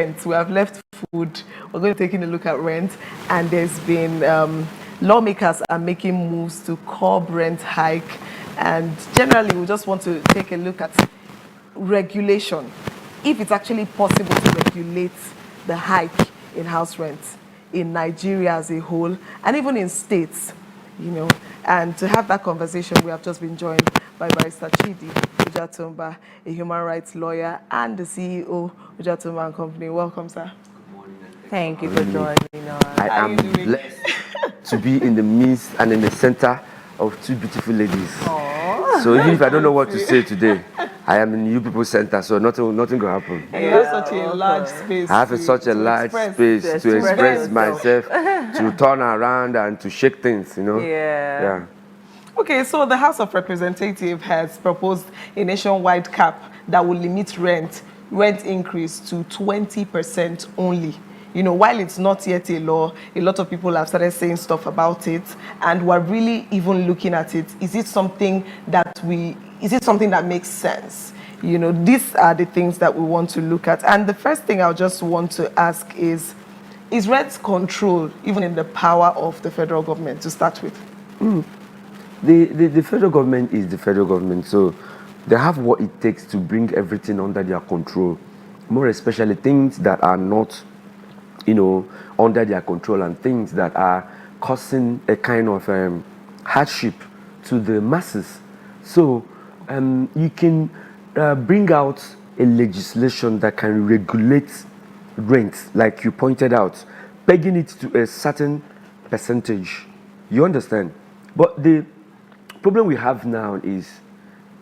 We have left food. We're going to take in a look at rent, and there's been lawmakers are making moves to curb rent hike, and generally we just want to take a look at regulation. If it's actually possible to regulate the hike in house rent in Nigeria as a whole, and even in states, you know. And to have that conversation, we have just been joined by Barrister Chidi Ujoatumba, a human rights lawyer and the CEO Ujoatumba Co. Welcome, sir. Good morning. Thank you for joining us. I am blessed to be in the midst and in the center of two beautiful ladies. Aww. So even if I don't know what to say today, I am in you people's center, so nothing will happen. And you have such a large space. I have such a large space to express myself, to turn around and to shake things, you know. Yeah. Okay, so the House of Representatives has proposed a nationwide cap that will limit rent increase to 20% only. You know, while it's not yet a law, a lot of people have started saying stuff about it, and we're really even looking at it. Is it something that makes sense? You know, these are the things that we want to look at. And the first thing I just want to ask is rent control even in the power of the federal government, to start with? The federal government is the federal government, so they have what it takes to bring everything under their control, more especially things that are not, you know, under their control, and things that are causing a kind of hardship to the masses. So you can bring out a legislation that can regulate rent, like you pointed out, pegging it to a certain percentage. You understand? But the problem we have now is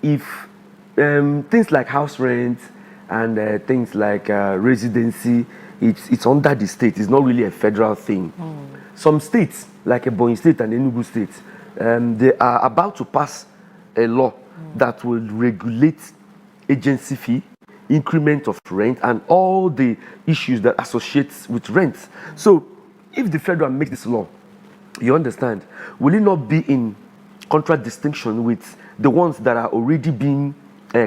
if things like house rent and things like residency, it's under the state. It's not really a federal thing. Some states, like Ebonyi State and Enugu State, they are about to pass a law that will regulate agency fee, increment of rent, and all the issues that associate with rent. So if the federal makes this law, you understand, will it not be in contradistinction with the ones that are already being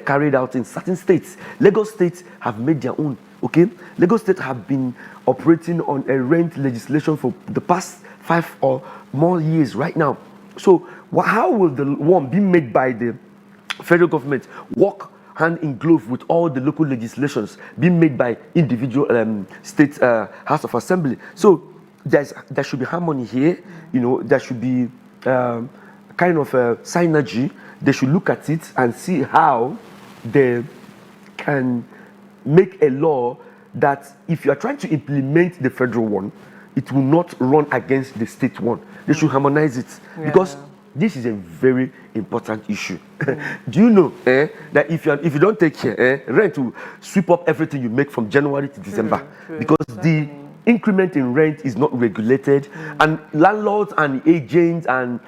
carried out in certain states? Lagos State have made their own, okay? Lagos State have been operating on a rent legislation for the past 5 or more years right now. So how will the one be made by the federal government work hand in glove with all the local legislations being made by individual state House of Assembly? So there should be harmony here, you know. There should be kind of synergy. They should look at it and see how they can make a law that if you are trying to implement the federal one, it will not run against the state one. They should harmonize it, because this is a very important issue. Do you know that if you don't take care, rent will sweep up everything you make from January to December, because the increment in rent is not regulated, and landlords and agents and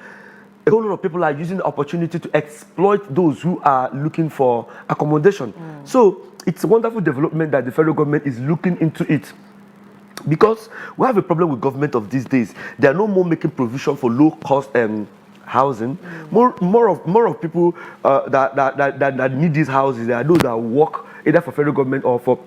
a whole lot of people are using the opportunity to exploit those who are looking for accommodation. So it's a wonderful development that the federal government is looking into it, because we have a problem with government of these days. They are no more making provision for low cost housing. More of people that need these houses, they are those that work either for federal government or for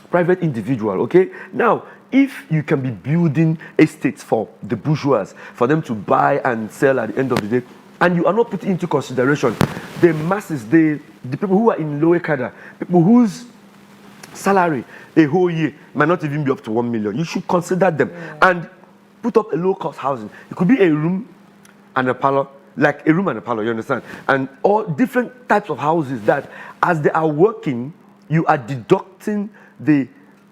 private individual. Okay, now if you can be building estates for the bourgeois, for them to buy and sell at the end of the day, and you are not putting into consideration the masses, the people who are in lower cadre, people whose salary a whole year might not even be up to 1 million, you should consider them and put up a low-cost housing. It could be a room and a parlor, like a room and a parlor, you understand? And all different types of houses that, as they are working, you are deducting the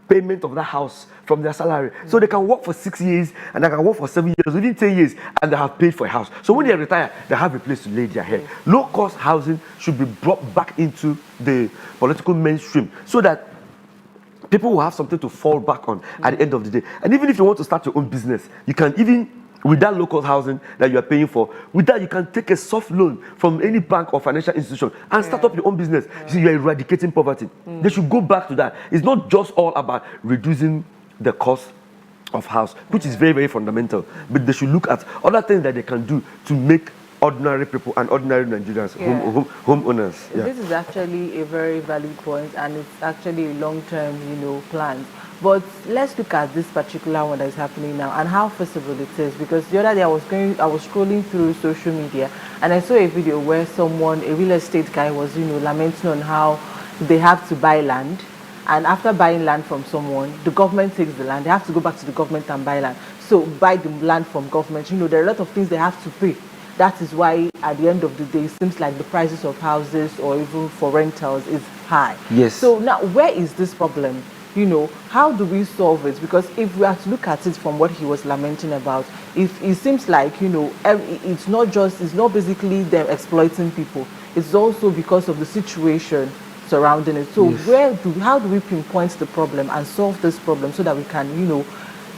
payment of that house from their salary. So they can work for 6 years, and they can work for 7 years, within 10 years, and they have paid for a house. So when they retire, they have a place to lay their head. Low-cost housing should be brought back into the political mainstream, so that people will have something to fall back on at the end of the day. And even if you want to start your own business, you can, even with that local housing that you are paying for, with that you can take a soft loan from any bank or financial institution and start up your own business. You see, you are eradicating poverty. They should go back to that. It's not just all about reducing the cost of house, which is very, very fundamental, but they should look at other things that they can do to make ordinary people and ordinary Nigerians, homeowners. Yeah. This is actually a very valid point, and it's actually a long-term, plan. But let's look at this particular one that is happening now and how feasible it is. Because the other day I was scrolling through social media and I saw a video where a real estate guy, was lamenting on how they have to buy land, and after buying land from someone, the government takes the land. They have to go back to the government and buy land. So buy the land from government. There are a lot of things they have to pay. That is why at the end of the day, it seems like the prices of houses or even for rentals is high. Yes. So now, where is this problem? How do we solve it? Because if we have to look at it from what he was lamenting about, it seems like, it's not basically them exploiting people. It's also because of the situation surrounding it. So yes. how do we pinpoint the problem and solve this problem so that we can,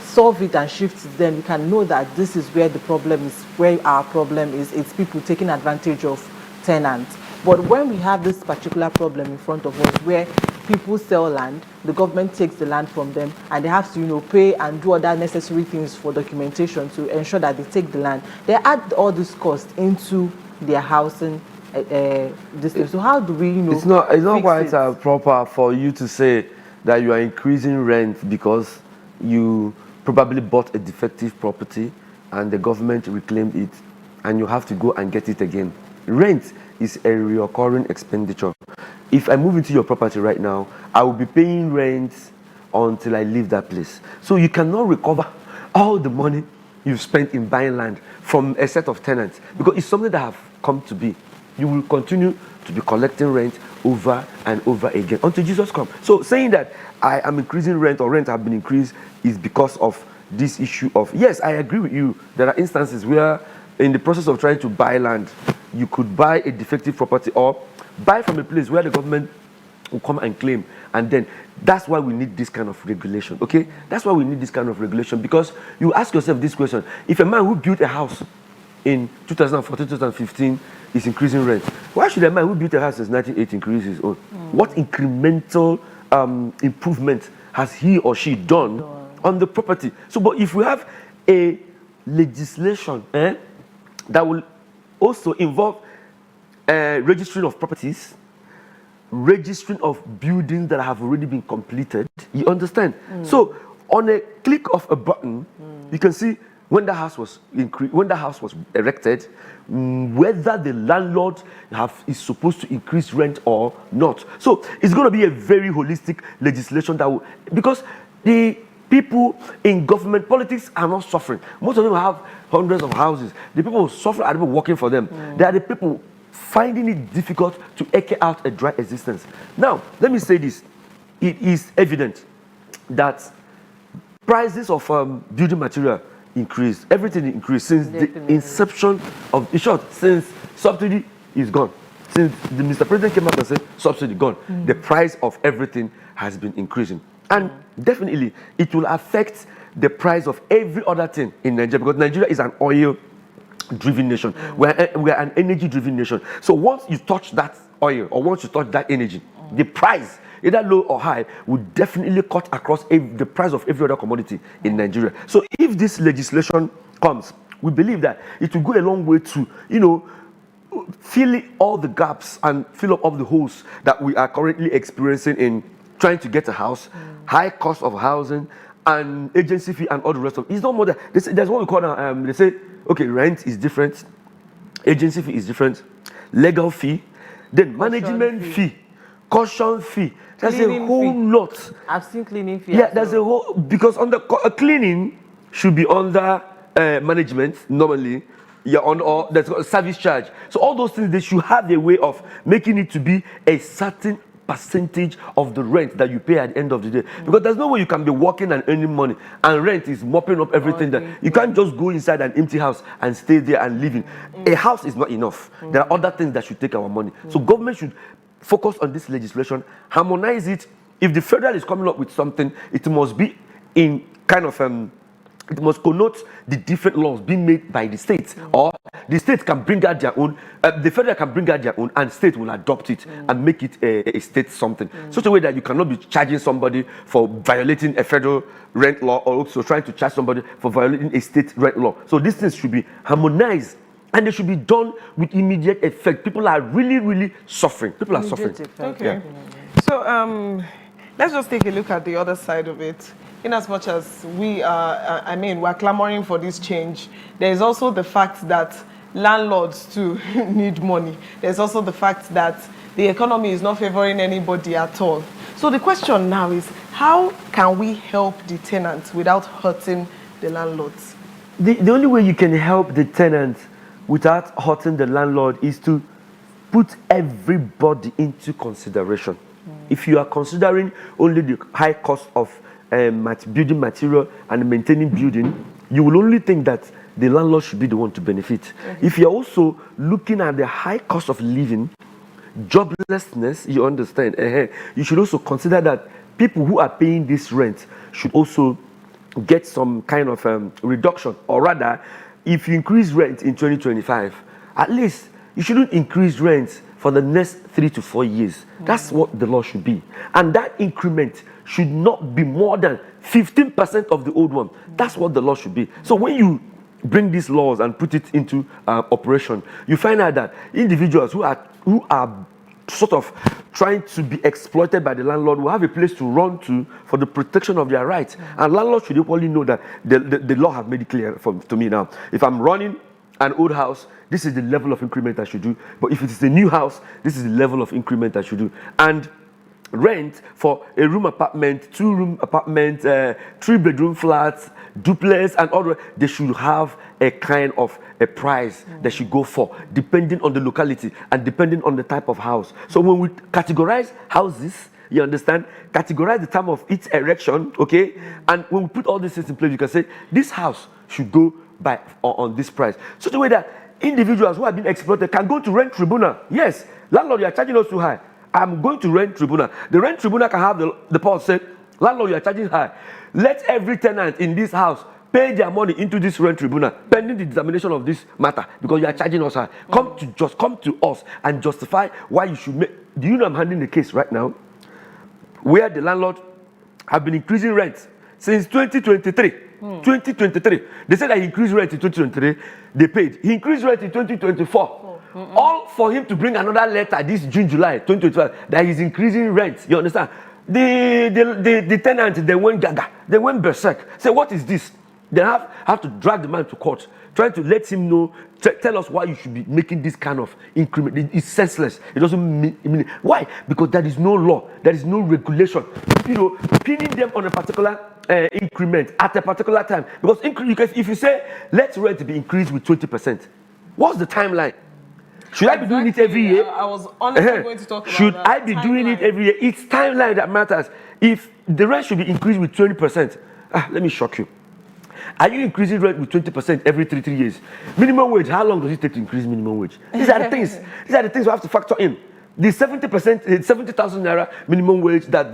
solve it and shift it? Then we can know that this is where the problem is, where our problem is. It's people taking advantage of tenants. But when we have this particular problem in front of us where people sell land, the government takes the land from them, and they have to, pay and do other necessary things for documentation to ensure that they take the land. They add all this cost into their housing this. So how do we, It's not quite proper for you to say that you are increasing rent because you probably bought a defective property and the government reclaimed it, and you have to go and get it again. Rent is a recurring expenditure. If I move into your property right now, I will be paying rent until I leave that place. So you cannot recover all the money you've spent in buying land from a set of tenants, because it's something that have come to be. You will continue to be collecting rent over and over again until Jesus comes. So saying that I am increasing rent or rent have been increased is because of this issue of, yes, I agree with you. There are instances where in the process of trying to buy land, you could buy a defective property or buy from a place where the government will come and claim. And then that's why we need this kind of regulation, okay? That's why we need this kind of regulation, because you ask yourself this question: if a man who built a house in 2014, 2015 is increasing rent, why should a man who built a house since 1980 increase his own? What incremental improvement has he or she done on the property? So, but if we have a legislation that will also involve registering of properties, registering of buildings that have already been completed, you understand? So on a click of a button, you can see when the house was erected, whether the landlord is supposed to increase rent or not. So it's going to be a very holistic legislation that will, because the people in government politics are not suffering. Most of them have hundreds of houses. The people who suffer are the people working for them. They are the people finding it difficult to eke out a dry existence. Now, let me say this. It is evident that prices of building material increased. Everything increased since the inception of, in short, since subsidy is gone. Since the Mr. President came out and said subsidy gone, the price of everything has been increasing. And definitely, it will affect the price of every other thing in Nigeria, because Nigeria is an oil-driven nation. We're an energy-driven nation. So once you touch that oil or once you touch that energy, the price, either low or high, will definitely cut across the price of every other commodity in Nigeria. So if this legislation comes, we believe that it will go a long way to, fill all the gaps and fill up all the holes that we are currently experiencing in trying to get a house, high cost of housing, and agency fee and all the rest of it. It's not more that there's what we call they say, okay, rent is different, agency fee is different, legal fee, then management fee, caution fee. There's a whole lot. I've seen cleaning fee. Yeah, there's a whole, because on the cleaning should be under management normally. Yeah, or there's got a service charge. So all those things, they should have a way of making it to be a certain percentage of the rent that you pay at the end of the day. Because there's no way you can be working and earning money and rent is mopping up everything. That you can't just go inside an empty house and stay there and live in. A house is not enough. There are other things that should take our money. So government should focus on this legislation, harmonize it. If the federal is coming up with something, it must be in kind of it must connote the different laws being made by the states, or the states can bring out their own, the federal can bring out their own, and state will adopt it and make it a state something. Such a way that you cannot be charging somebody for violating a federal rent law, or also trying to charge somebody for violating a state rent law. So these things should be harmonized And they should be done with immediate effect. People are really, really suffering. People are suffering. Okay. So let's just take a look at the other side of it. In as much as we are, we're clamoring for this change, there is also the fact that landlords too need money. There's also the fact that the economy is not favoring anybody at all. So the question now is, how can we help the tenants without hurting the landlords? The only way you can help the tenants without hurting the landlord is to put everybody into consideration. If you are considering only the high cost of building material and maintaining building, you will only think that the landlord should be the one to benefit. If you're also looking at the high cost of living, joblessness, you understand, you should also consider that people who are paying this rent should also get some kind of reduction. Or rather, if you increase rent in 2025, at least you shouldn't increase rent for the next 3 to 4 years. That's what the law should be. And that increment should not be more than 15% of the old one. That's what the law should be. So when you bring these laws and put it into operation, you find out that individuals who are sort of trying to be exploited by the landlord will have a place to run to for the protection of their rights. And landlords should equally know that the law has made it clear to me now. If I'm running an old house, this is the level of increment I should do. But if it is a new house, this is the level of increment I should do. And rent for a room apartment, 2-room apartment, 3-bedroom flats, duplex, and all, they should have a kind of a price they should go for, depending on the locality and depending on the type of house. So when we categorize houses, you understand, categorize the time of its erection, okay? And when we put all these things in place, you can say, this house should go by on this price. So the way that individuals who have been exploited can go to rent tribunal. Yes, landlord, you are charging us too high. I'm going to rent tribunal. The rent tribunal can have the power to say, landlord, you are charging high. Let every tenant in this house pay their money into this rent tribunal pending the determination of this matter, because you are charging us high. Come to us and justify why you should make. Do you know I'm handling the case right now where the landlord have been increasing rent since 2023. 2023. They said that he increased rent in 2023. They paid. He increased rent in 2024. All for him to bring another letter this June, July 2025 that he's increasing rent. You understand? The tenants, they went gaga. They went berserk. Say, what is this? They have to drag the man to court, trying to let him know, tell us why you should be making this kind of increment. It's senseless. It doesn't mean why? Because there is no law, there is no regulation. Pinning them on a particular increment at a particular time. Because if you say, let rent be increased with 20%, what's the timeline? Should I be doing it every year? I was honestly going to talk about Should that. I be doing it every year? It's timeline that matters. If the rent should be increased with 20%, let me shock you. Are you increasing rent with 20% every 3 years? Minimum wage, how long does it take to increase minimum wage? These are the things. These are the things we have to factor in. The 70%, 70,000 naira minimum wage that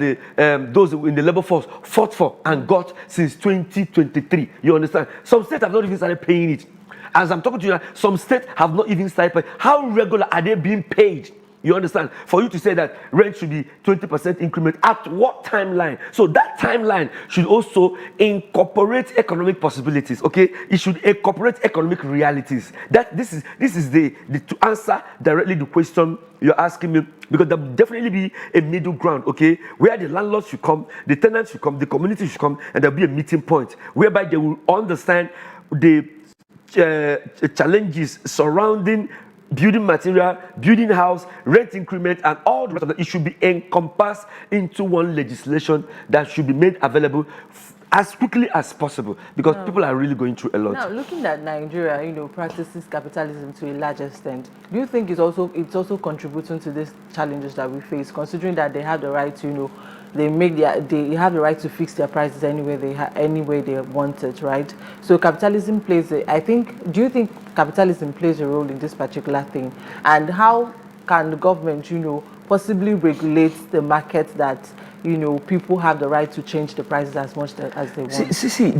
those in the labor force fought for and got since 2023. You understand? Some states have not even started paying it. As I'm talking to you, some states have not even started paying. How regular are they being paid? You understand? For you to say that rent should be 20% increment, at what timeline? So that timeline should also incorporate economic possibilities, okay? It should incorporate economic realities. That this is the to answer directly the question you're asking me, because there will definitely be a middle ground, okay? Where the landlords should come, the tenants should come, the community should come, and there'll be a meeting point whereby they will understand the challenges surrounding building material, building house, rent increment, and all the rest of that. It should be encompassed into one legislation that should be made available as quickly as possible, because people are really going through a lot. Now, looking at Nigeria, practices capitalism to a large extent, do you think it's also contributing to these challenges that we face, considering that they have the right to, they have the right to fix their prices any way they want it, right? So capitalism plays do you think capitalism plays a role in this particular thing? And how can the government, possibly regulate the market that, people have the right to change the prices as much as they want? See,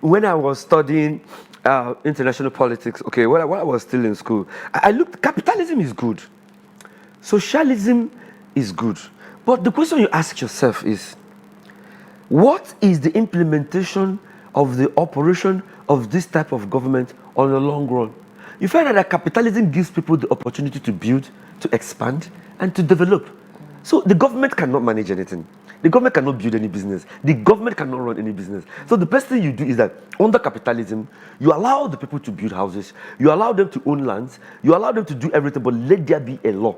when I was studying international politics, okay, when I was still in school, I looked, capitalism is good. Socialism is good. But the question you ask yourself is, what is the implementation of the operation of this type of government on the long run. You find that capitalism gives people the opportunity to build, to expand, and to develop. So the government cannot manage anything. The government cannot build any business. The government cannot run any business. So the best thing you do is that under capitalism, you allow the people to build houses, you allow them to own lands, you allow them to do everything, but let there be a law.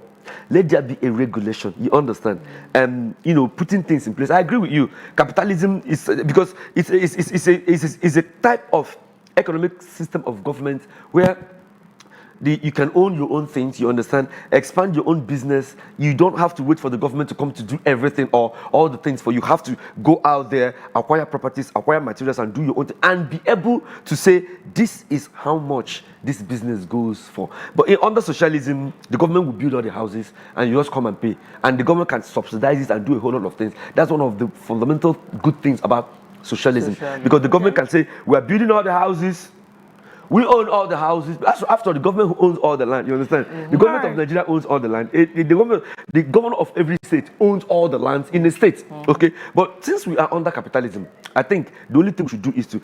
Let there be a regulation. You understand? Putting things in place. I agree with you. Capitalism is because it's a type of economic system of government where you can own your own things, you understand, expand your own business. You don't have to wait for the government to come to do everything or all the things for you. You have to go out there, acquire properties, acquire materials, and do your own thing, and be able to say, this is how much this business goes for. But under socialism, the government will build all the houses, and you just come and pay. And the government can subsidize it and do a whole lot of things. That's one of the fundamental good things about socialism. Because the government can say, we are building all the houses, we own all the houses. After the government who owns all the land, you understand? The government of Nigeria owns all the land. The governor of every state owns all the lands in the state. Okay, but since we are under capitalism, I think the only thing we should do is to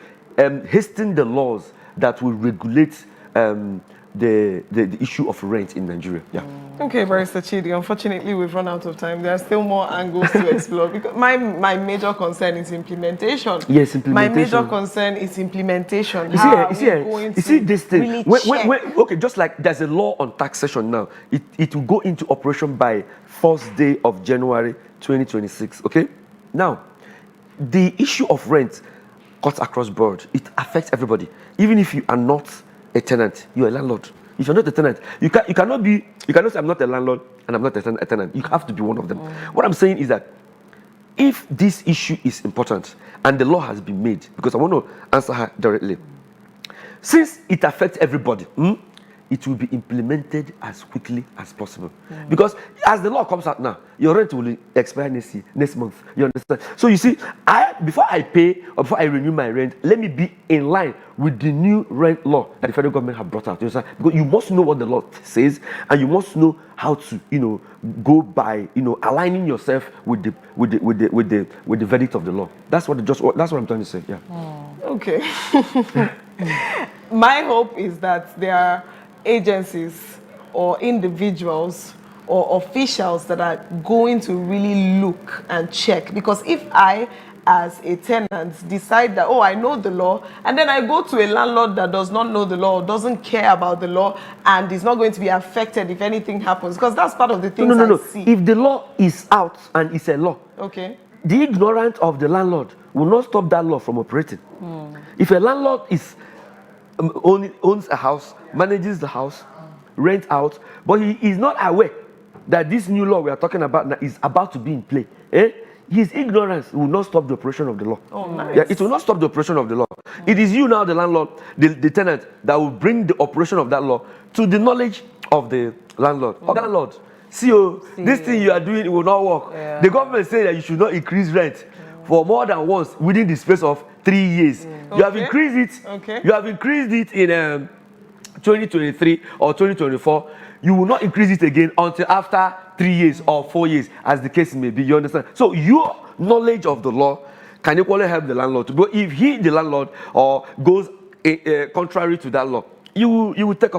hasten the laws that will regulate the issue of rent in Nigeria. Yeah. Okay, Barrister Chidi, unfortunately we've run out of time. There are still more angles to explore because my major concern is implementation. Yes, implementation. My major concern is implementation. You see this thing. Okay, just like there's a law on taxation now, it will go into operation by 1st day of January 2026. Okay, now the issue of rent cuts across board. It affects everybody, even if you are not a tenant, you're a landlord. If you're not a tenant, you cannot say I'm not a landlord and I'm not a tenant. You have to be one of them. What I'm saying is that if this issue is important and the law has been made, because I want to answer her directly, since it affects everybody, it will be implemented as quickly as possible. Because as the law comes out now, your rent will expire next month. You understand? So you see, before I pay or before I renew my rent, let me be in line with the new rent law that the federal government have brought out. You understand? Because you must know what the law says, and you must know how to, go by, aligning yourself with the verdict of the law. That's what I'm trying to say. Yeah. Okay. My hope is that there are agencies or individuals or officials that are going to really look and check. Because if I, as a tenant, decide that, I know the law, and then I go to a landlord that does not know the law, doesn't care about the law, and is not going to be affected if anything happens, because that's part of the things I see. If the law is out and it's a law, okay, the ignorance of the landlord will not stop that law from operating. If a landlord owns a house, manages the house, rent out, but he is not aware that this new law we are talking about now is about to be in play, his ignorance will not stop the operation of the law. Oh, nice. Yeah, it will not stop the operation of the law. It is you now, the landlord, the tenant, that will bring the operation of that law to the knowledge of the landlord. Landlord, see, this thing you are doing, it will not work. Yeah. The government say that you should not increase rent for more than once within the space of 3 years. You have increased it. Okay. You have increased it in 2023 or 2024. You will not increase it again until after 3 years or 4 years, as the case may be. You understand? So your knowledge of the law can equally help the landlord. But if he, the landlord, or goes contrary to that law, you will take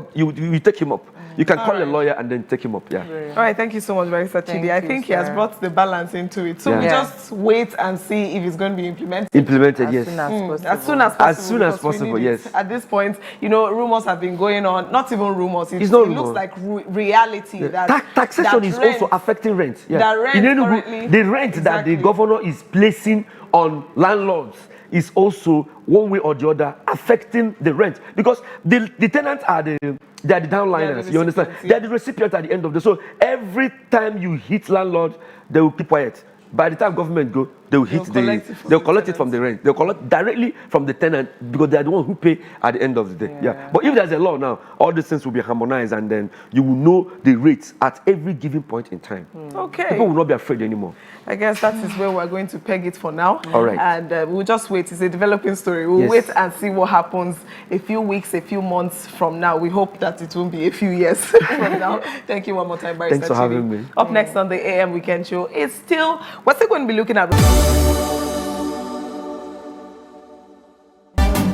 him up. You can call a lawyer and then take him up. Yeah. All right, thank you so much, Barrister Chidi. I think he has brought the balance into it. So we just wait and see if it's going to be implemented. Implemented, yes. As soon as possible. As soon as possible, yes. At this point, rumors have been going on. Not even rumors. It looks like reality. Yeah. That taxation is also affecting rent. Yeah. That rent in Enugu, the rent that the governor is placing on landlords is also one way or the other affecting the rent, because the tenants are the downliners. You understand? They are the recipients at the end of the. So every time you hit landlord, they will keep quiet. By the time government go, they'll collect it from the rent. They'll collect directly from the tenant, because they are the one who pay at the end of the day. Yeah. But if there's a law now, all these things will be harmonized, and then you will know the rates at every given point in time. Okay. People will not be afraid anymore. I guess that is where we're going to peg it for now. All right. And we'll just wait. It's a developing story. We'll wait and see what happens a few weeks, a few months from now. We hope that it won't be a few years from now. Thank you one more time, Barrister Thanks for having me. Up next on the AM Weekend Show, we're still going to be looking at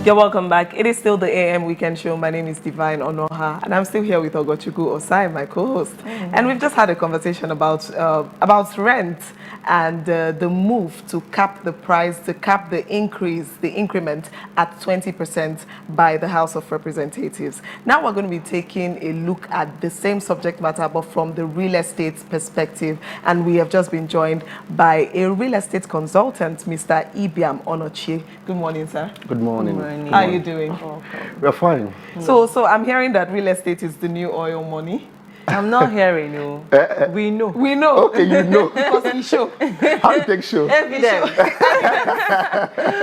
You're welcome back. It is still the AM Weekend Show. My name is Divine Onoha, and I'm still here with Ujoatumba Co, my co-host. And we've just had a conversation about rent and the move to cap the price, to cap the increase, the increment at 20% by the House of Representatives. Now we're going to be taking a look at the same subject matter, but from the real estate perspective. And we have just been joined by a real estate consultant, Mr. Ibiam Onochie. Good morning, sir. Good morning. How are you doing? We're fine. So I'm hearing that real estate is the new oil money. I'm not hearing you. We know. We know. Okay, you know. Because we show. How you take show? Evidence.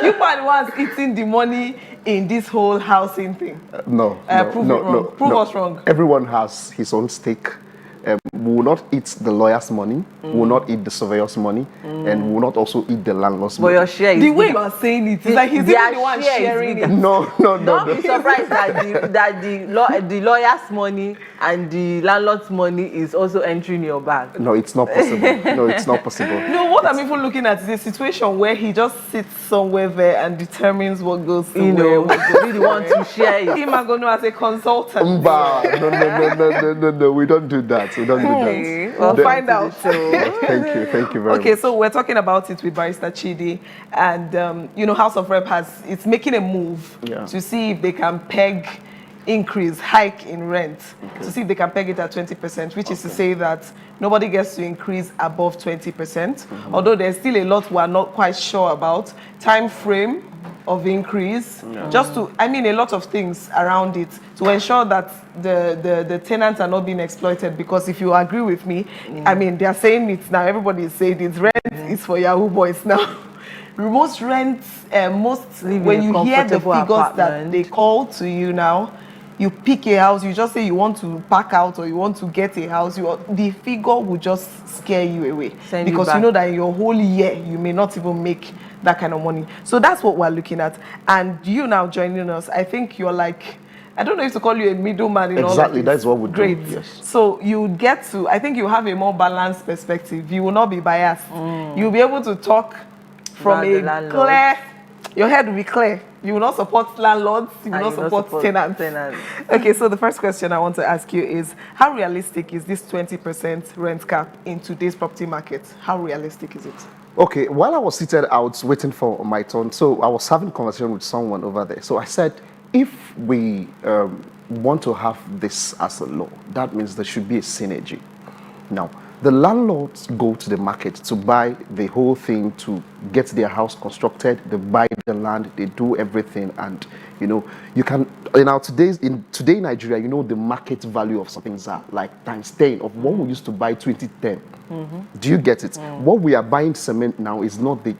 You are the ones eating the money in this whole housing thing. No. Prove us wrong. Everyone has his own stake. We will not eat the lawyer's money, we will not eat the surveyor's money, and we will not also eat the landlord's But money. your share is The way bigger. you are saying it, it's like he's Their even the one share is sharing bigger. it. No. Don't be surprised that the lawyer's money and the landlord's money is also entering your bag. No, it's not possible. No, it's not possible. No, what I'm even looking at is a situation where he just sits somewhere there and determines what goes to You where. know, be the one to share it. Him Agono as a consultant. No, we don't do that. We don't do that. We'll find out. Thank you very Okay, much. so we're talking about it with Barrister Chidi, and House of Rep it's making a move to see if they can peg hike in rent, to see if they can peg it at 20%, which is to say that nobody gets to increase above 20%, although there's still a lot we're not quite sure about. Time frame of increase, a lot of things around it to ensure that the tenants are not being exploited, because if you agree with me, they are saying it now, everybody is saying it, rent is for Yahoo boys now. Most rents, when you hear the figures that they call to you now, you pick a house, you just say you want to pack out or you want to get a house, the figure will just scare you away. Because you know that in your whole year, you may not even make that kind of money. So that's what we're looking at. And you now joining us, I think you're like, I don't know if to call you a middleman in all of this. Exactly, that's what we do. Great. Yes. So you get to, I think you have a more balanced perspective. You will not be biased. You'll be able to talk from a clear, your head will be clear. You will not support landlords, you will not support tenants. Okay, so the first question I want to ask you is, how realistic is this 20% rent cap in today's property market? How realistic is it? Okay, while I was seated, I was waiting for my turn. So I was having a conversation with someone over there. So I said, if we want to have this as a law, that means there should be a synergy. Now, the landlords go to the market to buy the whole thing, to get their house constructed, they buy the land, they do everything, and you can today in Nigeria, the market value of some things are like times 10 of what we used to buy 2010. Do you get it? What we are buying cement now is not the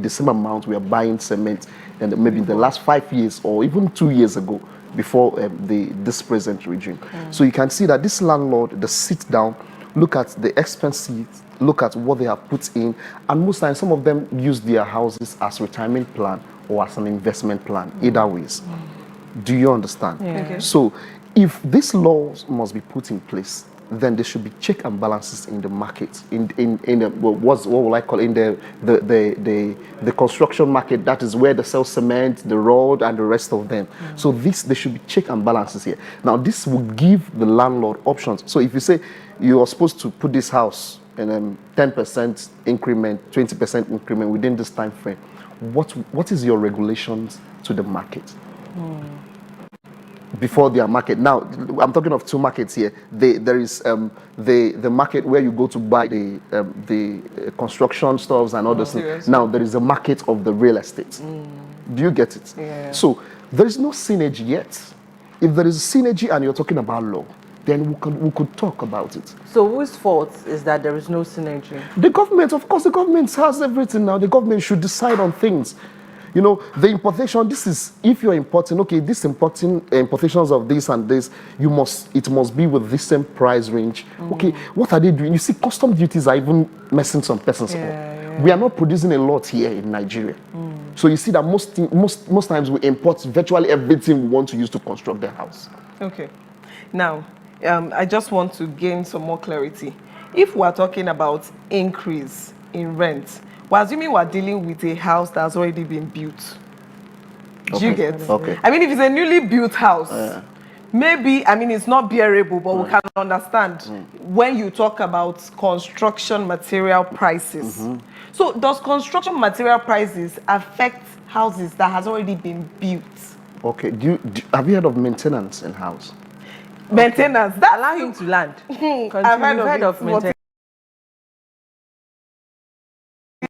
same amount we are buying cement and maybe in the last 5 years or even 2 years ago, before this present regime. So you can see that this landlord, they sit down, look at the expenses, look at what they have put in, and most times some of them use their houses as retirement plan or as an investment plan, either ways. Do you understand? Yeah. Okay. So if these laws must be put in place, then there should be check and balances in the market, in what will I call in the construction market, that is where they sell cement, the road, and the rest of them. So there should be check and balances here. Now this will give the landlord options. So if you say you are supposed to put this house in 10% increment, 20% increment within this time frame, what is your regulations to the market? Before their market. Now, I'm talking of two markets here. There is the market where you go to buy the construction stuffs and all those things. Now, there is a market of the real estate. Do you get it? Yeah. So, there is no synergy yet. If there is a synergy and you're talking about law, then we could talk about it. So whose fault is that there is no synergy? The government, of course, the government has everything now. The government should decide on things. The importation, this is, if you're importing, okay, this importations of this and this, it must be with this same price range. Okay, what are they doing? You see, custom duties are even messing some persons up. We are not producing a lot here in Nigeria. So you see that most times we import virtually everything we want to use to construct the house. Okay. Now, I just want to gain some more clarity. If we're talking about increase in rent, we're assuming we're dealing with a house that's already been built. Do you get? Okay. I mean, if it's a newly built house, maybe, I mean, it's not bearable, but we can understand when you talk about construction material prices. So does construction material prices affect houses that has already been built? Okay. Have you heard of maintenance in house? Maintenance, that Allow him to land. I've heard of maintenance.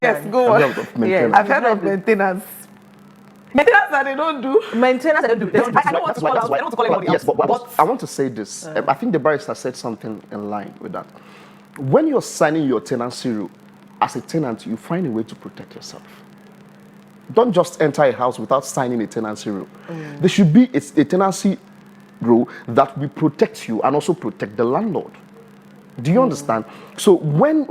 Yes, go Have on. you heard of maintenance? I've heard of maintenance. Maintenance that they don't do. Maintenance, I don't do. I don't want to call anybody Yes, else. but I want to say this. I think the barrister said something in line with that. When you're signing your tenancy rule, as a tenant, you find a way to protect yourself. Don't just enter a house without signing a tenancy rule. There should be a tenancy rule that will protect you and also protect the landlord. Do you understand? So when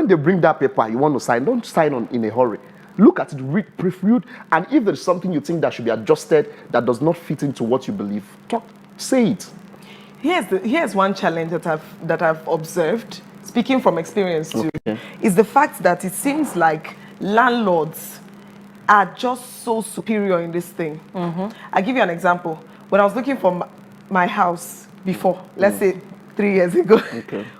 they bring that paper you want to sign, don't sign on in a hurry. Look at it, read, preview, and if there's something you think that should be adjusted that does not fit into what you believe, say it. Here's one challenge that I've observed, speaking from experience too, is the fact that it seems like landlords are just so superior in this thing. I'll give you an example. When I was looking for my house before, let's say 3 years ago,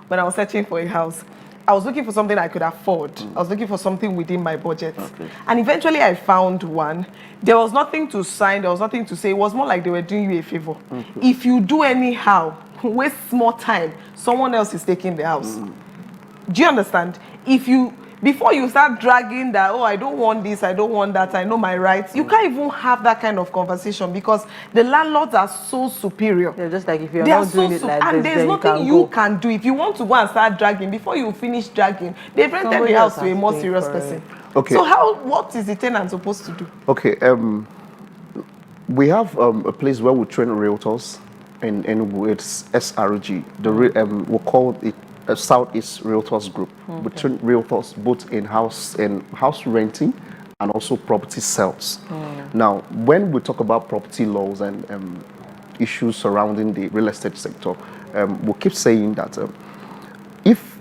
when I was searching for a house, I was looking for something I could afford. I was looking for something within my budget. And eventually I found one. There was nothing to sign, there was nothing to say. It was more like they were doing you a favor. If you do anyhow, waste more time, someone else is taking the house. Do you understand? Before you start dragging that, oh, I don't want this, I don't want that, I know my rights, you can't even have that kind of conversation because the landlords are so superior. They're just like, if you're They are not doing so it like and this, there's then nothing you can do. If you want to go and start dragging, before you finish dragging, they've rented Somebody the house else to a has more paid serious for person. it. Okay. So what is the tenant supposed to do? Okay, we have a place where we train realtors in Enugu. It's SRG. We call it a Southeast Realtors Group. We train realtors both in house renting and also property sales. Now, when we talk about property laws and issues surrounding the real estate sector, we keep saying that if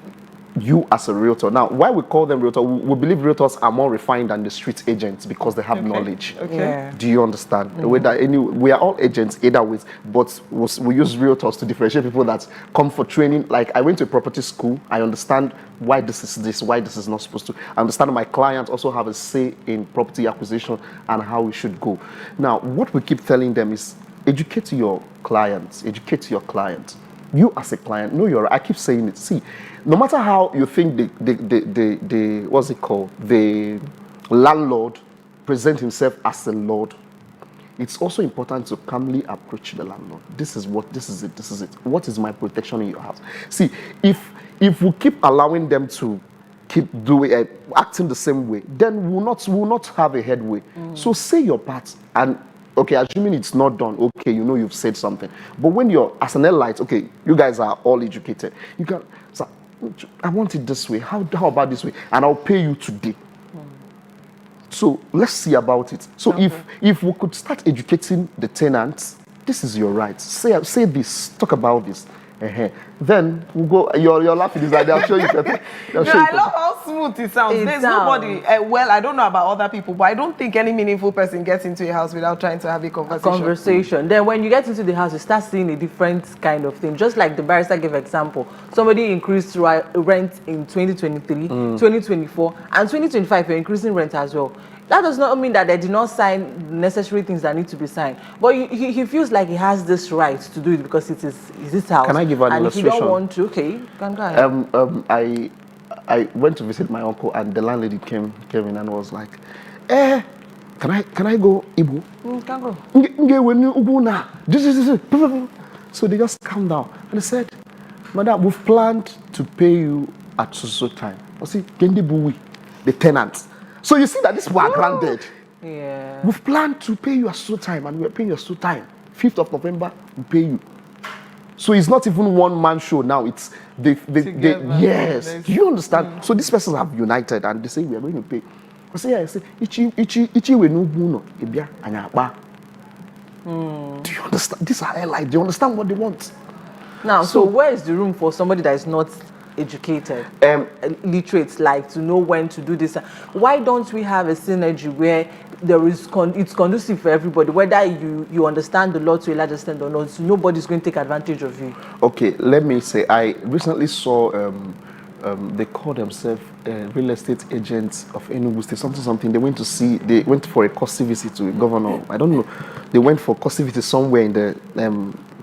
you as a realtor, now why we call them realtor, we believe realtors are more refined than the street agents because they have knowledge. Yeah. Do you understand? We are all agents either ways, but we use realtors to differentiate people that come for training. Like I went to a property school, I understand why this is this, why this is not supposed to. I understand my clients also have a say in property acquisition and how we should go. Now, what we keep telling them is educate your clients, educate your client. You as a client, know your. I keep saying it. See, no matter how you think the what's it called, the landlord present himself as a lord, it's also important to calmly approach the landlord. This is it. What is my protection in your house? See, if we keep allowing them to keep doing acting the same way, then we'll not have a headway. So say your part and. Okay, assuming it's not done, okay, you know you've said something. But when you're, as an elite, okay, you guys are all educated. You can say, I want it this way. How about this way? And I'll pay you today. So let's see about it. So if we could start educating the tenants, this is your right. Say this, talk about this. Then we'll go. You're laughing. Is like I'm sure you can. I love how smooth it sounds. There's nobody. Well, I don't know about other people, but I don't think any meaningful person gets into a house without trying to have a conversation. Then when you get into the house, you start seeing a different kind of thing. Just like the barrister gave example, somebody increased rent in 2023, 2024, and 2025. You're increasing rent as well. That does not mean that they did not sign necessary things that need to be signed. But he feels like he has this right to do it because it is his house. Can I give an illustration? And if you don't want to, okay, you can go ahead. I went to visit my uncle and the landlady came in and was like, can I go Ibu? You can go. So they just calmed down and they said, Madam, we've planned to pay you at so time. I see, the tenants. So you see that this was granted. Yeah. We've planned to pay you at so time and we're paying you at so time. 5th of November, we pay you. So it's not even one man show now. It's yes. Do you understand? So these persons have united and they say we are going to pay. I say, I say, ichi we no buno ebia anyaba. Do you understand? These are allies. Do you understand what they want? Now, so where is the room for somebody that is not educated, literate, like to know when to do this? Why don't we have a synergy where it's conducive for everybody, whether you understand the law to a large extent or not. Nobody's going to take advantage of you. Okay, let me say, I recently saw they call themselves real estate agents of Enugu State, something. They went for a custody visit to a governor. I don't know. They went for custody visit somewhere in the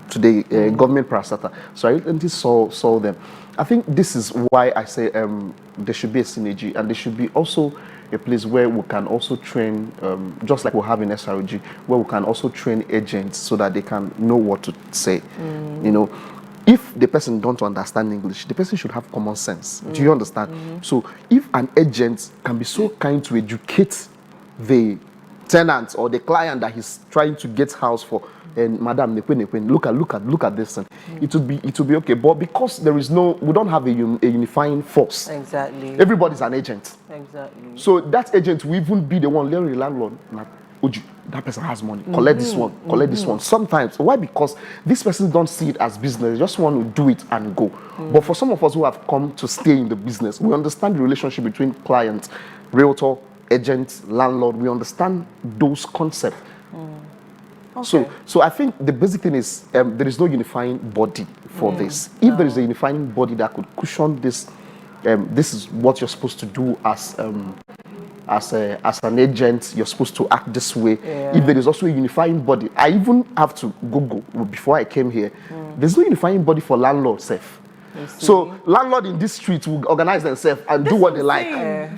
to the government parasata. So I recently saw them. I think this is why I say there should be a synergy, and there should be also a place where we can also train, just like we have in SRG, where we can also train agents so that they can know what to say. You know, if the person don't understand English, the person should have common sense. Do you understand? So if an agent can be so kind to educate the tenant or the client that he's trying to get house for, and madam, look at this, and it will be okay. But because we don't have a unifying force. Exactly. Everybody's an agent. Exactly. So that agent will even be the one letting the landlord, like, Uju, that person has money. Collect this one. Collect this one. Sometimes, why? Because this person don't see it as business. They just want to do it and go. But for some of us who have come to stay in the business, we understand the relationship between client, realtor, agent, landlord. We understand those concepts. Okay. So I think the basic thing is there is no unifying body for this. If there is a unifying body that could cushion this, this is what you're supposed to do as an agent. You're supposed to act this way. Yeah. If there is also a unifying body, I even have to Google before I came here. There's no unifying body for landlord self. So landlord in this street will organize themselves and do what they like.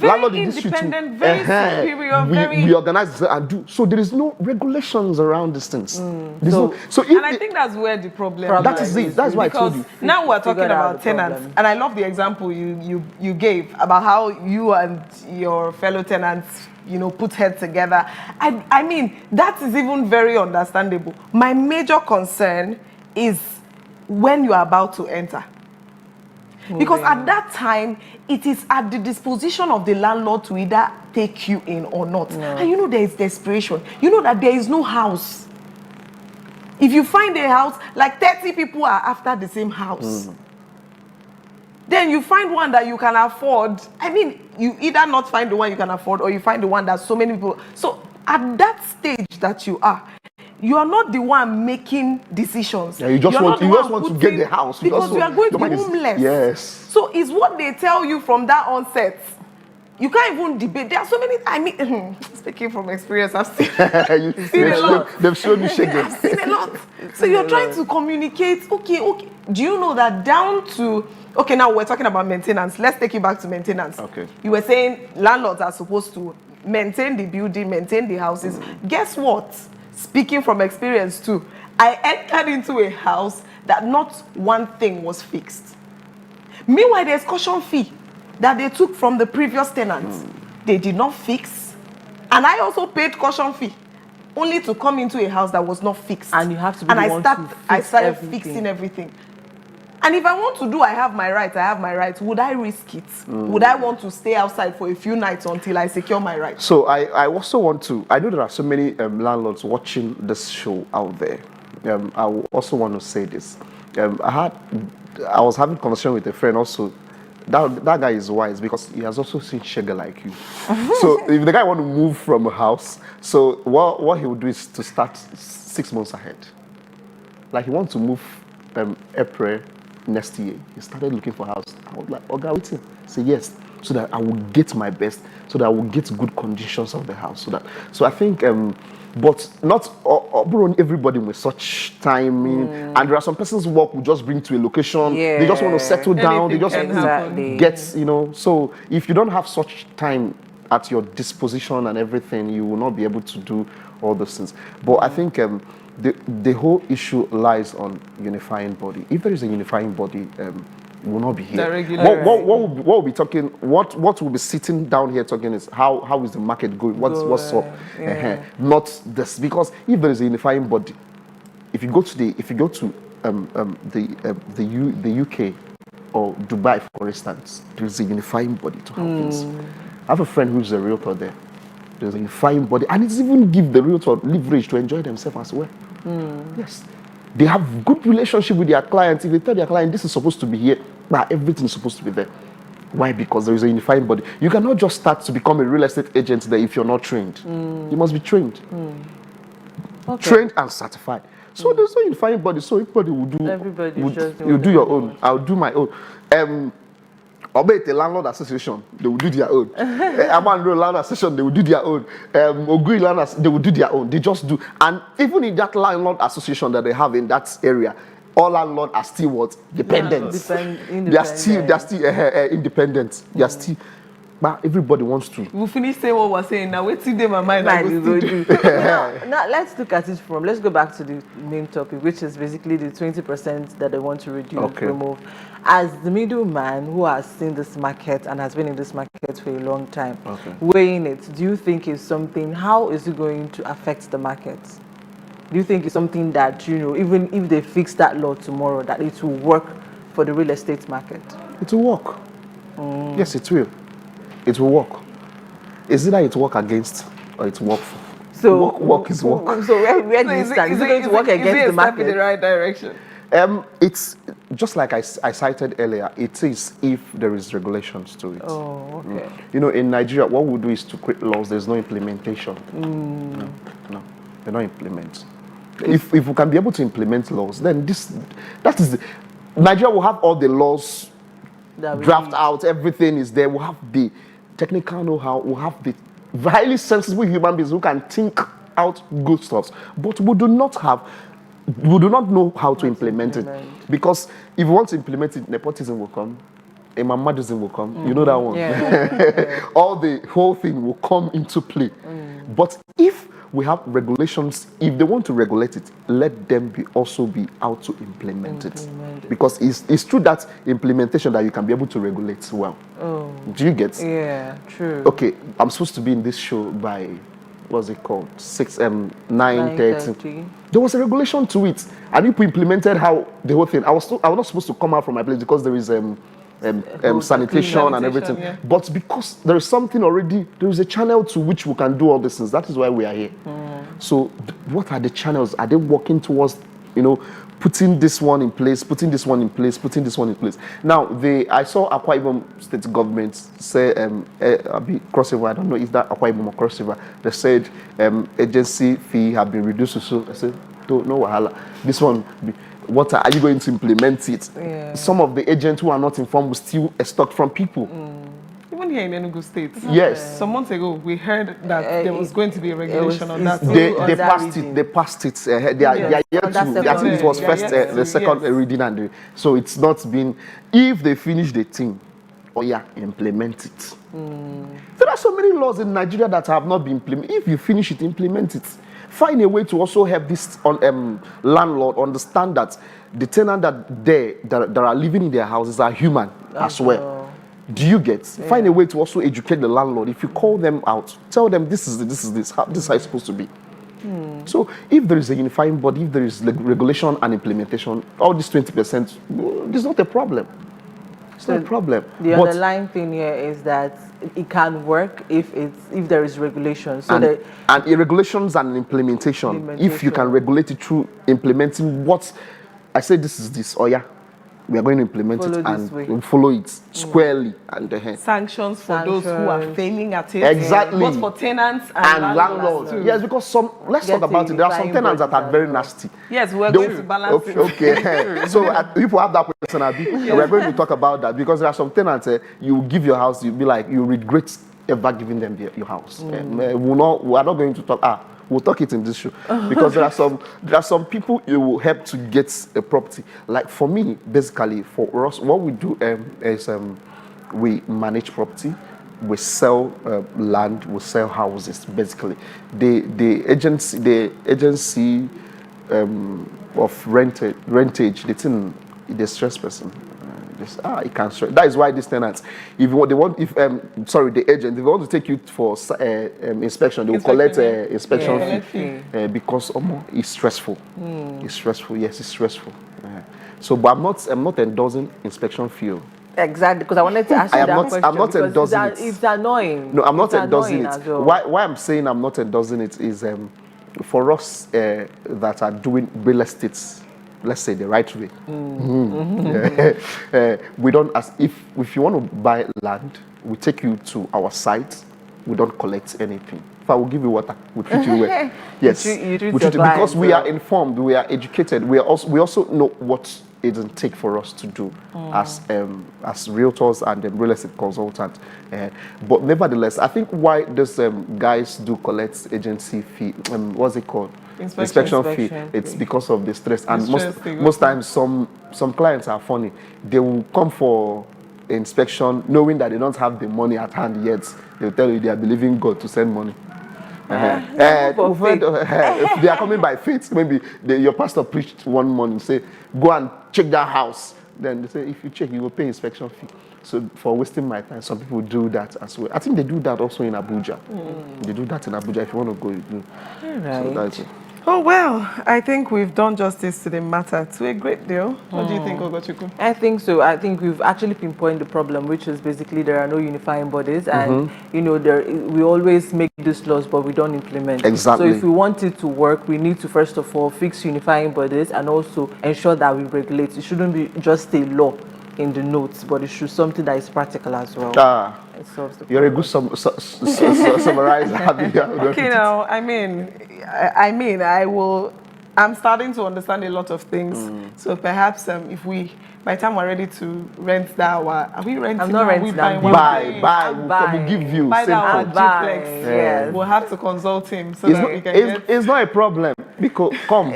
Landlord in this street will, very superior, we organize and do. So there is no regulations around these things. So if and I think that's where the problem that is it. That's why I told you. Now we're talking Figured out about the tenants, problem. and I love the example you gave about how you and your fellow tenants, put heads together. I mean, that is even very understandable. My major concern is when you are about to enter. Because at that time, it is at the disposition of the landlord to either take you in or not. And there is desperation. You know that there is no house. If you find a house, like 30 people are after the same house. Then you find one that you can afford. I mean, you either not find the one you can afford or you find the one that so many people. So at that stage that you are not the one making decisions. Yeah, you just want to get the house. Because you are going to be homeless. Yes. So it's what they tell you from that onset. You can't even debate. There are so many. I mean, speaking from experience, I've seen a lot. They've shown me shaking. I've seen a lot. So you're trying to communicate. Okay. Do you know that down to... Okay, now we're talking about maintenance. Let's take it back to maintenance. Okay. You were saying landlords are supposed to maintain the building, maintain the houses. Guess what? Speaking from experience too, I entered into a house that not one thing was fixed. Meanwhile, there's caution fee that they took from the previous tenants. They did not fix. And I also paid caution fee only to come into a house that was not fixed. And you have to be and the one to I fix started everything. fixing everything. And if I want to do, I have my rights. Would I risk it? Would I want to stay outside for a few nights until I secure my rights? So I also want to, I know there are so many landlords watching this show out there. I also want to say this. I was having a conversation with a friend also. That guy is wise because he has also seen Shega like you. So if the guy want to move from a house, so what he would do is to start 6 months ahead. Like he wants to move April next year. He started looking for a house. I was like, okay, waiting. Say yes, so that I will get my best, so that I will get good conditions of the house. So I think, but not everybody with such timing. And there are some persons who work will just bring to a location. They just want to settle down. They just get, So if you don't have such time at your disposition and everything, you will not be able to do all those things. But I think the whole issue lies on unifying body. If there is a unifying body, we will not be here. What we'll be talking, what we'll be sitting down here talking is how is the market going? What's up? Not this, because if there is a unifying body, if you go to the UK or Dubai, for instance, there is a unifying body to have things. I have a friend who's a realtor there. There's a unifying body, and it's even give the realtor leverage to enjoy themselves as well. Yes, they have good relationship with their clients. If they tell their client this is supposed to be here, everything is supposed to be there. Why? Because there is a unifying body. You cannot just start to become a real estate agent there if you're not trained. You must be trained. Okay. Trained and certified. So there's no unifying body. So everybody will do. Everybody Would, just you do your own. I'll do my own. Obey the landlord association, they will do their own. Amandro land association, they will do their own. Ogui land, they will do their own. They just do. And even in that landlord association that they have in that area, all landlords are still what? Dependent. They are still independent. They are still. But everybody wants to. We'll finish saying what we're saying now. Wait till they my mind. Now let's look at it from. Let's go back to the main topic, which is basically the 20% that they want to reduce, remove. As the middleman who has seen this market and has been in this market for a long time, weighing it, do you think is something? How is it going to affect the market? Do you think it's something that, you know, even if they fix that law tomorrow, that it will work for the real estate market? It will work. Yes, it will. It will work. Is it that it work against or it work for? So work is work. So where do you stand? Is it going to work against the market? In the right direction? It's just like I cited earlier. It is if there is regulations to it. Oh, okay. You know, in Nigeria, what we do is to create laws. There's no implementation. No, they don't implement. If we can be able to implement laws, then Nigeria will have all the laws draft out. Everything is there. We'll have the technical know-how. We'll have the highly sensible human beings who can think out good stuff. But we do not know how to implement it. Because if we want to implement it, nepotism will come, mamadism will come. You know that one? Yeah. All the whole thing will come into play. But if we have regulations, if they want to regulate it, let them also be out to implement it. Because it's through that implementation that you can be able to regulate well. Do you get? Yeah, true. Okay, I'm supposed to be in this show by, what's it called? 9:30. There was a regulation to it, and if we implemented how the whole thing, I was not supposed to come out from my place because there is sanitation and everything. Yeah. But because there is something already, there is a channel to which we can do all these things. That is why we are here. So what are the channels? Are they working towards, you know, putting this one in place, putting this one in place, putting this one in place? Now, I saw Akwa Ibom state government say, crossover, I don't know if that Akwa Ibom or crossover, they said agency fee have been reduced. So I said, no wahala. This one, what are you going to implement it? Yeah. Some of the agents who are not informed will steal a stock from people. Even here in Enugu State. Yes. Some months ago, we heard that there was going to be a regulation on that. They passed it. They are yet to. I think it was first, the second reading, and so it's not been. If they finish the thing, implement it. There are so many laws in Nigeria that have not been implemented. If you finish it, implement it. Find a way to also help this landlord understand that the tenant that are living in their houses are human as well. Do you get? Find a way to also educate the landlord. If you call them out, tell them this is how it's supposed to be. So if there is a unifying body, if there is regulation and implementation, all this 20%, there's not a problem. It's not a problem. The underlying thing here is that it can work if there is regulation. So and regulations and implementation. If you can regulate it through implementing what I say, this is this. We are going to implement it and we'll follow it squarely. And sanctions for those who are failing at it. Exactly. Both for tenants and landlords. Yes, because let's talk about it. There are some tenants that are very nasty. Yes, we're going to balance it. Okay. So if we have that person, we're going to talk about that, because there are some tenants, you give your house, you'll be like, you regret ever giving them your house. We are not going to talk. We'll talk it in this show, because there are some people you will help to get a property. Like for me, basically, for us, what we do is we manage property, we sell land, we sell houses. Basically, the agency of rentage, the stress person. You can't stress. That is why these tenants, the agent, if they want to take you for inspection, they will collect inspection fee because it's stressful. It's stressful. Yes, it's stressful. So, but I'm not endorsing inspection fee. Exactly, because I wanted to ask you that question. I'm not endorsing it. It's annoying. No, I'm not endorsing it. Well. Why I'm saying I'm not endorsing it is for us that are doing real estate let's say, the right way. We don't, as if you want to buy land, we take you to our site. We don't collect anything. If I will give you water, we treat you well. Yes, you treat we treat your you because clients we are well. informed, we are educated. We also know what it doesn't take for us to do as realtors and real estate consultants. But nevertheless, I think why those guys do collect agency fee. What's it called? Inspection fee. Inspection It's fee. because of the stress, and stress thing, most times some clients are funny. They will come for inspection knowing that they don't have the money at hand yet. They'll tell you they are believing God to send money. If they are coming by faith, maybe your pastor preached one morning, say, go and check that house. Then they say, if you check, you will pay inspection fee. So for wasting my time, some people do that as well. I think they do that also in Abuja. They do that in Abuja. If you want to go, you do. Right. So that's it. Oh, well, I think we've done justice to the matter to a great deal. What do you think, Ujoatumba? I think so. I think we've actually pinpointed the problem, which is basically there are no unifying bodies, and you know, we always make these laws, but we don't implement. Exactly. So if we want it to work, we need to first of all fix unifying bodies and also ensure that we regulate. It shouldn't be just a law in the notes, but it should be something that is practical as well. It solves the You're a problem. good summarizer. Okay, now, I'm starting to understand a lot of things. So perhaps if by the time we're ready to rent that are we renting? I'm not now? renting, We buying I'm one buying. thing? We'll give you. Buy that Simple. one duplex. Yes. We'll have to consult him so It's that not, we can get. it's not a problem because come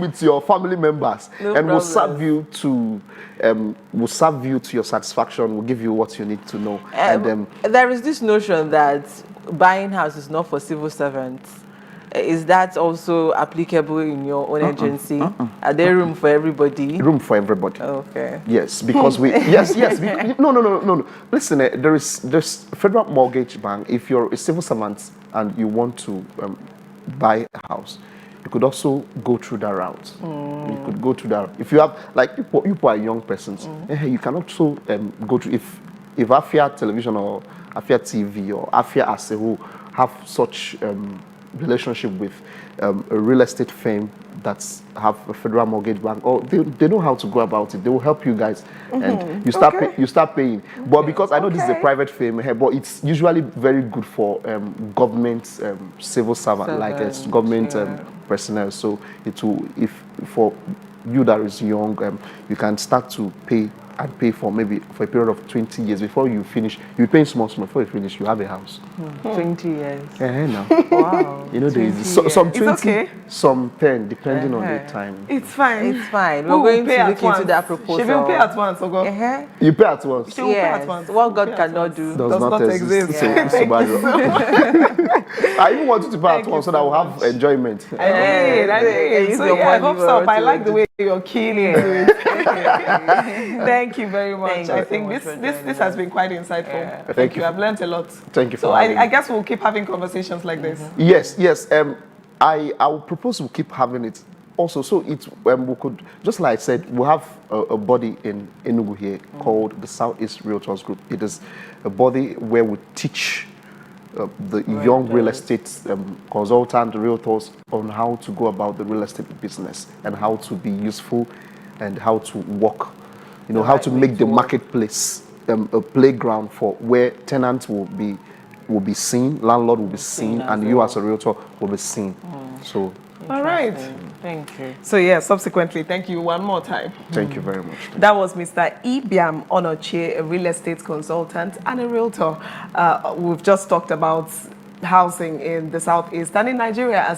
with your family members, No and we'll problem. serve you to your satisfaction. We'll give you what you need to know. And There is this notion that buying house is not for civil servants. Is that also applicable in your own agency? Are there room for everybody? room for everybody. Okay. Yes, because yes. Because, no. Listen, there's Federal Mortgage Bank. If you're a civil servant and you want to buy a house, you could also go through that route. You could go through that. If you have, like, people are young persons, you can also go through. If Afia Television or Afia TV or Afia as a whole have such relationship with a real estate firm that's have a Federal Mortgage Bank, or they know how to go about it. They will help you guys, and you start paying. But because I know this is a private firm, but it's usually very good for government civil servant, like government personnel. So it will, if for you that is young, you can start to pay for maybe for a period of 20 years before you finish. You're paying small before you finish. You have a house. 20 years. Now. Wow. You know, there is 20 some years. 20, okay. some 10, depending on the time. It's fine. It's fine. We We're will going pay to at look into once. that proposal. She will pay at once, Ogo. You pay at once. She will pay at Yes. once. What We'll God pay at cannot once. do. Does not exist. exist. So- Yeah. so bad. I even want you to pay Thank at once you so that so we'll have enjoyment. I did. Use So your yeah, I money hope so. well I to like the it. way you're keen into it. Thank you very much. Thank you I so think much for this joining has us. been quite insightful. Yeah. Thank you. I've learned a lot. Thank you for So having I me. guess we'll keep having conversations like this. Yes. I will propose we keep having it. Also, so it's we could, just like I said, we have a body in Enugu here called the Southeast Realtors Group. It is a body where we teach the young real estate consultant realtors on how to go about the real estate business and how to be useful and how to work. You know, how to make the marketplace a playground for where tenants will be seen, landlord will be seen, and you as a realtor will be seen. So, All right. Thank you. So yeah, subsequently, thank you one more time. thank you very much. That was Mr. Ibiam Onochie, a real estate consultant and a realtor. We've just talked about housing in the Southeast and in Nigeria as